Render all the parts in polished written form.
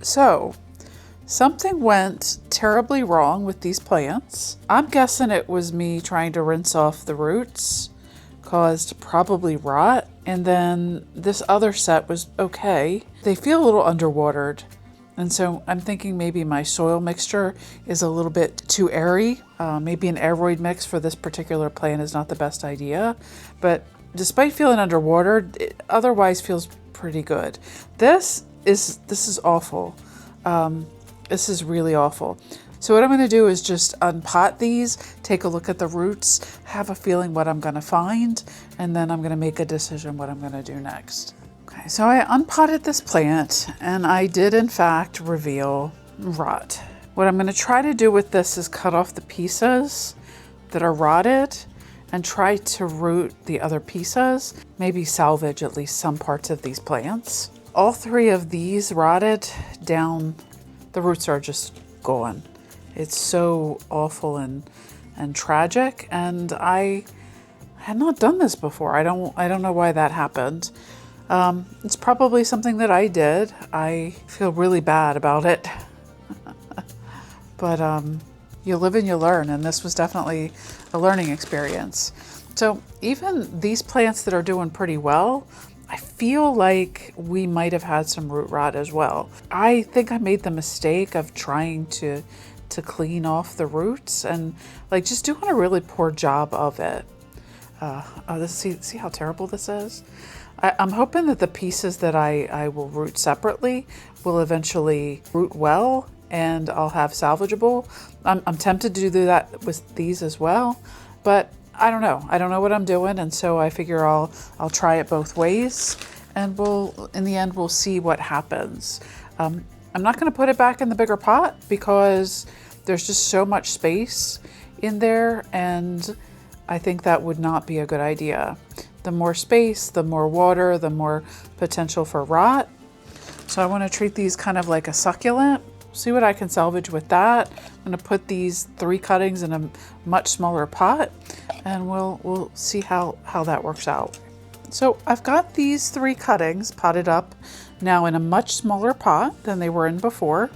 So, something went terribly wrong with these plants. I'm guessing it was me trying to rinse off the roots, caused probably rot. And then this other set was okay. They feel a little underwatered. And so I'm thinking maybe my soil mixture is a little bit too airy. Maybe an aeroid mix for this particular plant is not the best idea. But despite feeling underwatered, it otherwise feels pretty good. This is awful. This is really awful. So what I'm going to do is just unpot these, take a look at the roots, have a feeling what I'm going to find, and then I'm going to make a decision what I'm going to do next. Okay, so I unpotted this plant, and I did in fact reveal rot. What I'm going to try to do with this is cut off the pieces that are rotted and try to root the other pieces, maybe salvage at least some parts of these plants. All three of these rotted down. The roots are just gone. It's so awful and tragic, and I had not done this before. I don't know why that happened. It's probably something that I did. I feel really bad about it. But you live and you learn, and this was definitely a learning experience. So even these plants that are doing pretty well, I feel like we might have had some root rot as well. I think I made the mistake of trying to clean off the roots and like just doing a really poor job of it. See how terrible this is? I'm hoping that the pieces that I will root separately will eventually root well and I'll have salvageable. I'm tempted to do that with these as well, but I don't know. I don't know what I'm doing, and so I figure I'll try it both ways, and in the end we'll see what happens. I'm not going to put it back in the bigger pot because there's just so much space in there, and I think that would not be a good idea. The more space, the more water, the more potential for rot. So I want to treat these kind of like a succulent. See what I can salvage with that. I'm going to put these 3 cuttings in a much smaller pot, and we'll see how that works out. So I've got these 3 cuttings potted up now in a much smaller pot than they were in before.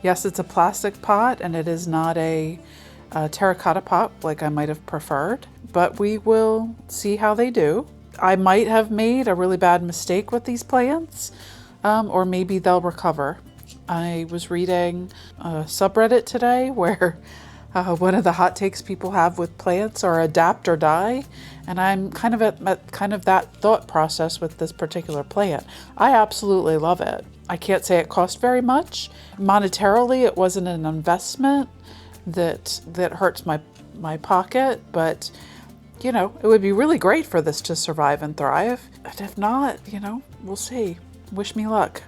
Yes, it's a plastic pot, and it is not a terracotta pot like I might have preferred, but we will see how they do. I might have made a really bad mistake with these plants, or maybe they'll recover. I was reading a subreddit today where one of the hot takes people have with plants are adapt or die, and I'm kind of at kind of that thought process with this particular plant. I absolutely love it. I can't say it cost very much. Monetarily, it wasn't an investment that hurts my pocket, but you know, it would be really great for this to survive and thrive. And if not, you know, we'll see. Wish me luck.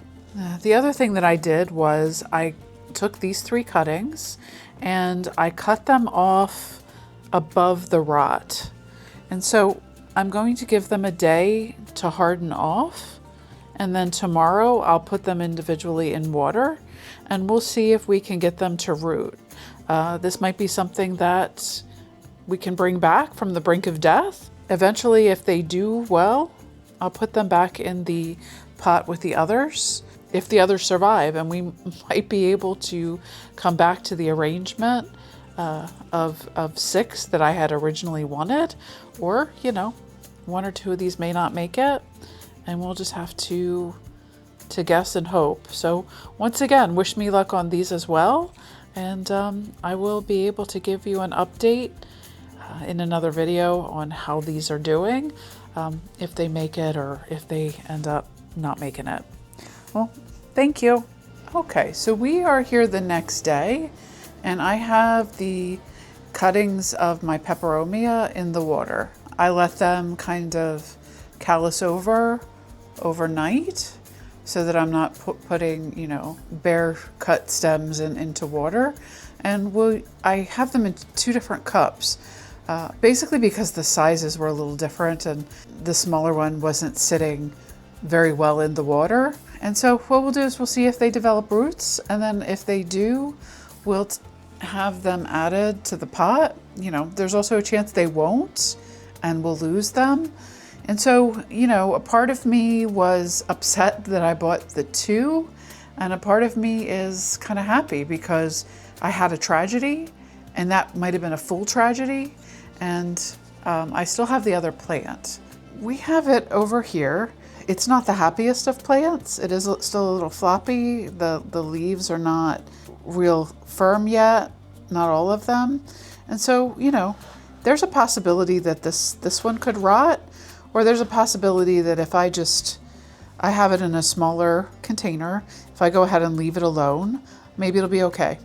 The other thing that I did was I took these 3 cuttings and I cut them off above the rot. And so I'm going to give them a day to harden off, and then tomorrow I'll put them individually in water and we'll see if we can get them to root. This might be something that we can bring back from the brink of death. Eventually, if they do well, I'll put them back in the pot with the others. If the others survive, and we might be able to come back to the arrangement of 6 that I had originally wanted, or, you know, 1 or 2 of these may not make it, and we'll just have to guess and hope. So once again, wish me luck on these as well, and I will be able to give you an update in another video on how these are doing, if they make it or if they end up not making it. Well, thank you. Okay, so we are here the next day, and I have the cuttings of my Peperomia in the water. I let them kind of callus overnight so that I'm not putting, you know, bare cut stems into water. And I have them in 2 different cups, basically because the sizes were a little different and the smaller one wasn't sitting very well in the water. And so what we'll do is we'll see if they develop roots, and then if they do, we'll have them added to the pot. You know, there's also a chance they won't, and we'll lose them. And so, you know, a part of me was upset that I bought the 2 And a part of me is kind of happy because I had a tragedy, and that might have been a full tragedy, and I still have the other plant. We have it over here. It's not the happiest of plants. It is still a little floppy. The leaves are not real firm yet, not all of them. And so, you know, there's a possibility that this one could rot, or there's a possibility that if I have it in a smaller container, if I go ahead and leave it alone, maybe it'll be okay.